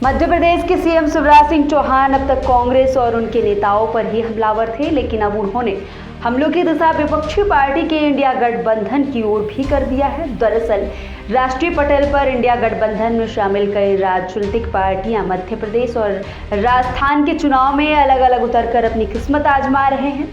मध्य प्रदेश के सीएम शिवराज सिंह चौहान अब तक कांग्रेस और उनके नेताओं पर ही हमलावर थे, लेकिन अब उन्होंने हमलों की दिशा विपक्षी पार्टी के इंडिया गठबंधन की ओर भी कर दिया है। दरअसल राष्ट्रीय पटल पर इंडिया गठबंधन में शामिल कई राजनीतिक पार्टियां मध्य प्रदेश और राजस्थान के चुनाव में अलग अलग उतरकर अपनी किस्मत आजमा रहे हैं।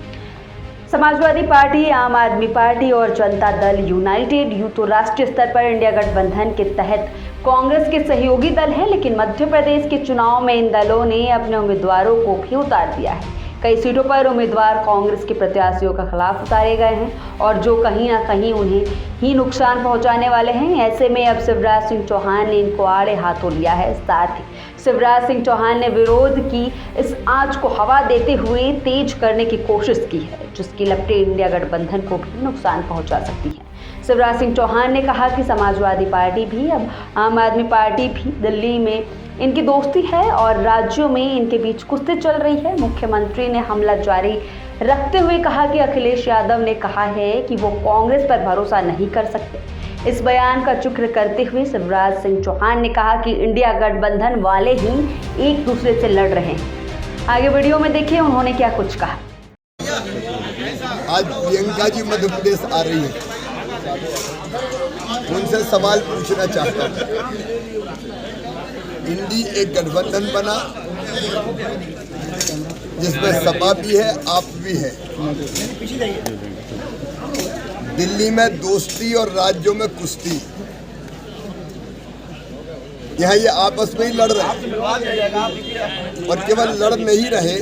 समाजवादी पार्टी, आम आदमी पार्टी और जनता दल यूनाइटेड यू तो राष्ट्रीय स्तर पर इंडिया गठबंधन के तहत कांग्रेस के सहयोगी दल हैं, लेकिन मध्य प्रदेश के चुनाव में इन दलों ने अपने उम्मीदवारों को भी उतार दिया है। कई सीटों पर उम्मीदवार कांग्रेस के प्रत्याशियों के खिलाफ उतारे गए हैं और जो कहीं ना कहीं उन्हें ही नुकसान पहुंचाने वाले हैं। ऐसे में अब शिवराज सिंह चौहान ने इनको आड़े हाथों लिया है। साथ ही शिवराज सिंह चौहान ने विरोध की इस आंच को हवा देते हुए तेज करने की कोशिश की है, जिसकी लपटें इंडिया गठबंधन को भी नुकसान पहुंचा सकती हैं। शिवराज सिंह चौहान ने कहा कि समाजवादी पार्टी भी, अब आम आदमी पार्टी भी, दिल्ली में इनकी दोस्ती है और राज्यों में इनके बीच कुश्ती चल रही है। मुख्यमंत्री ने हमला जारी रखते हुए कहा कि अखिलेश यादव ने कहा है कि वो कांग्रेस पर भरोसा नहीं कर सकते। इस बयान का जिक्र करते हुए शिवराज सिंह चौहान ने कहा कि इंडिया गठबंधन वाले ही एक दूसरे से लड़ रहे हैं। आगे वीडियो में देखिए उन्होंने क्या कुछ कहा। आज प्रियंका जी मध्य प्रदेश आ रही है, उनसे सवाल पूछना चाहता हूँ। इंडी एक गठबंधन बना जिसमें सपा भी है, आप भी है। दिल्ली में दोस्ती और राज्यों में कुश्ती। यहाँ ये आपस में ही लड़ रहे और केवल लड़ नहीं रहे।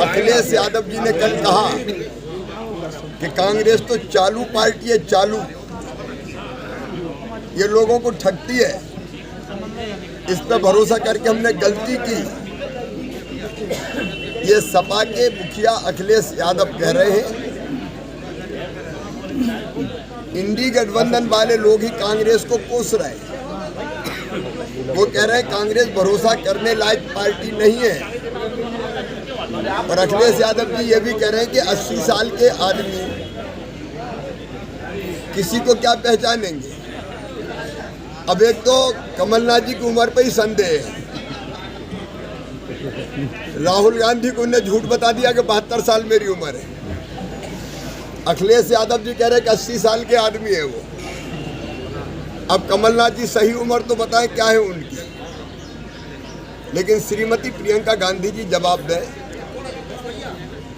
अखिलेश यादव जी ने कल कहा कि कांग्रेस तो चालू पार्टी है, चालू, ये लोगों को ठगती है। इस पर भरोसा करके हमने गलती की। ये सपा के मुखिया अखिलेश यादव कह रहे हैं इंडी गठबंधन वाले लोग ही कांग्रेस को कोस रहे हैं। वो कह रहे हैं कांग्रेस भरोसा करने लायक पार्टी नहीं है। और अखिलेश यादव जी ये भी कह रहे हैं कि 80 साल के आदमी किसी को क्या पहचानेंगे। अब एक तो कमलनाथ जी की उम्र पर ही संदेह है। राहुल गांधी को उन्हें झूठ बता दिया कि 72 साल मेरी उम्र है। अखिलेश यादव जी कह रहे कि 80 साल के आदमी है वो। अब कमलनाथ जी सही उम्र तो बताएं क्या है उनकी। लेकिन श्रीमती प्रियंका गांधी जी जवाब दें,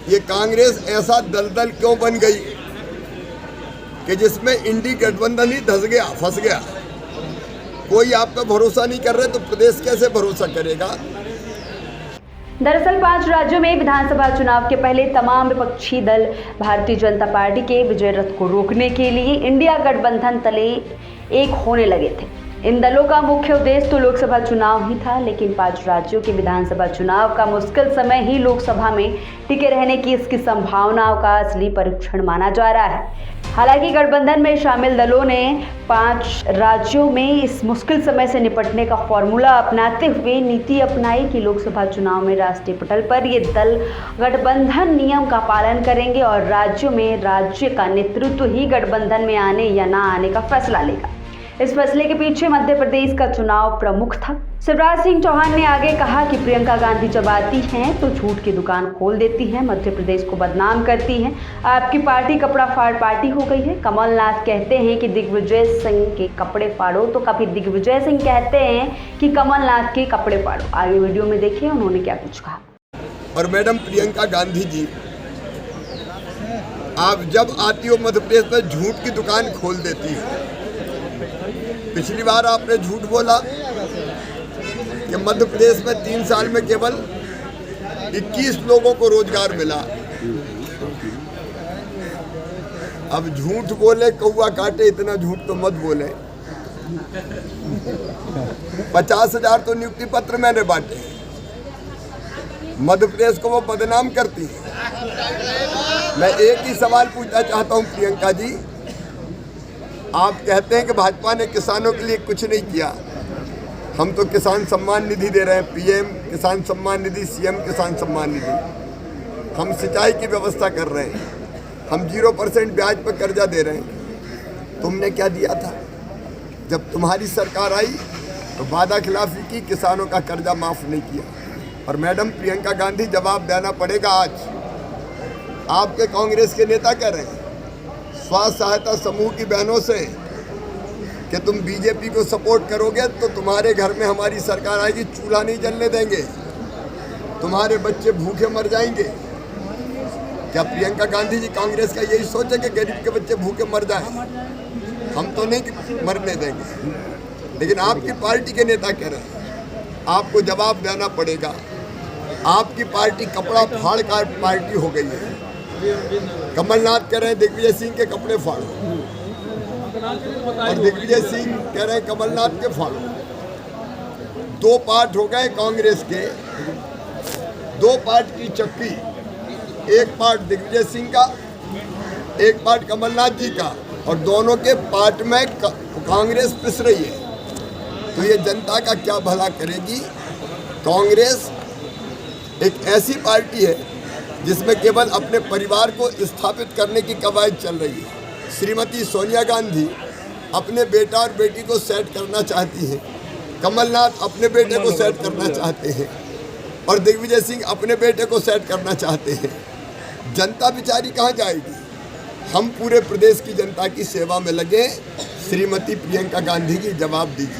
ये कांग्रेस ऐसा दलदल क्यों बन गई कि जिसमें इंडी गठबंधन ही फंस गया। कोई आप पे भरोसा नहीं कर रहे तो प्रदेश कैसे भरोसा करेगा। दरअसल 5 राज्यों में विधानसभा चुनाव के पहले तमाम विपक्षी दल भारतीय जनता पार्टी के विजय रथ को रोकने के लिए इंडिया गठबंधन तले एक होने लगे थे। इन दलों का मुख्य उद्देश्य तो लोकसभा चुनाव ही था, लेकिन 5 राज्यों के विधानसभा चुनाव का मुश्किल समय ही लोकसभा में टिके रहने की इसकी संभावनाओं का असली परीक्षण माना जा रहा है। हालांकि गठबंधन में शामिल दलों ने 5 राज्यों में इस मुश्किल समय से निपटने का फॉर्मूला अपनाते हुए नीति अपनाई कि लोकसभा चुनाव में राष्ट्रीय पटल पर ये दल गठबंधन नियम का पालन करेंगे और राज्यों में राज्य का नेतृत्व ही गठबंधन में आने या ना आने का फैसला लेगा। इस फैसले के पीछे मध्य प्रदेश का चुनाव प्रमुख था। शिवराज सिंह चौहान ने आगे कहा कि प्रियंका गांधी जब आती हैं तो झूठ की दुकान खोल देती हैं, मध्य प्रदेश को बदनाम करती हैं। आपकी पार्टी कपड़ा फाड़ पार्टी हो गई है। कमलनाथ कहते हैं कि दिग्विजय सिंह के कपड़े फाड़ो, तो कभी दिग्विजय सिंह कहते हैं कि कमलनाथ के कपड़े फाड़ो। आगे वीडियो में देखिए उन्होंने क्या कुछ कहा। और मैडम प्रियंका गांधी जी, आप जब आती हो मध्य प्रदेश में झूठ की दुकान खोल देती है। पिछली बार आपने झूठ बोला कि मध्य प्रदेश में 3 साल में केवल 21 लोगों को रोजगार मिला। अब झूठ बोले कौवा काटे, इतना झूठ तो मत बोले। 50,000 तो नियुक्ति पत्र मैंने बांटे। मध्य प्रदेश को वो बदनाम करती है। मैं एक ही सवाल पूछना चाहता हूँ प्रियंका जी, आप कहते हैं कि भाजपा ने किसानों के लिए कुछ नहीं किया। हम तो किसान सम्मान निधि दे रहे हैं, पीएम किसान सम्मान निधि, सीएम किसान सम्मान निधि। हम सिंचाई की व्यवस्था कर रहे हैं, हम 0% ब्याज पर कर्जा दे रहे हैं। तुमने क्या दिया था? जब तुम्हारी सरकार आई तो वादा खिलाफी की, किसानों का कर्जा माफ नहीं किया। और मैडम प्रियंका गांधी, जवाब देना पड़ेगा आज। आपके कांग्रेस के नेता कह रहे हैं स्वास्थ्य सहायता समूह की बहनों से कि तुम बीजेपी को सपोर्ट करोगे तो तुम्हारे घर में हमारी सरकार आएगी, चूल्हा नहीं जलने देंगे, तुम्हारे बच्चे भूखे मर जाएंगे। क्या प्रियंका गांधी जी कांग्रेस का यही सोचे कि गरीब के बच्चे भूखे मर जाएं? हम तो नहीं मरने देंगे। लेकिन आपकी पार्टी के नेता कह रहे हैं आपको जवाब देना पड़ेगा। आपकी पार्टी कपड़ा फाड़ का पार्टी हो गई है। कमलनाथ कह रहे हैं दिग्विजय सिंह के कपड़े फाड़ो, और दिग्विजय सिंह कह रहे हैं कमलनाथ के फाड़ो। दो पार्ट हो गए कांग्रेस के, दो पार्ट की चक्की, एक पार्ट दिग्विजय सिंह का, एक पार्ट कमलनाथ जी का, और दोनों के पार्ट में कांग्रेस पिस रही है। तो ये जनता का क्या भला करेगी? कांग्रेस एक ऐसी पार्टी है जिसमें केवल अपने परिवार को स्थापित करने की कवायद चल रही है। श्रीमती सोनिया गांधी अपने बेटा और बेटी को सेट करना चाहती हैं, कमलनाथ अपने बेटे को सेट करना चाहते हैं, और दिग्विजय सिंह अपने बेटे को सेट करना चाहते हैं। जनता बेचारी कहाँ जाएगी? हम पूरे प्रदेश की जनता की सेवा में लगे। श्रीमती प्रियंका गांधी जी, जवाब दीजिए।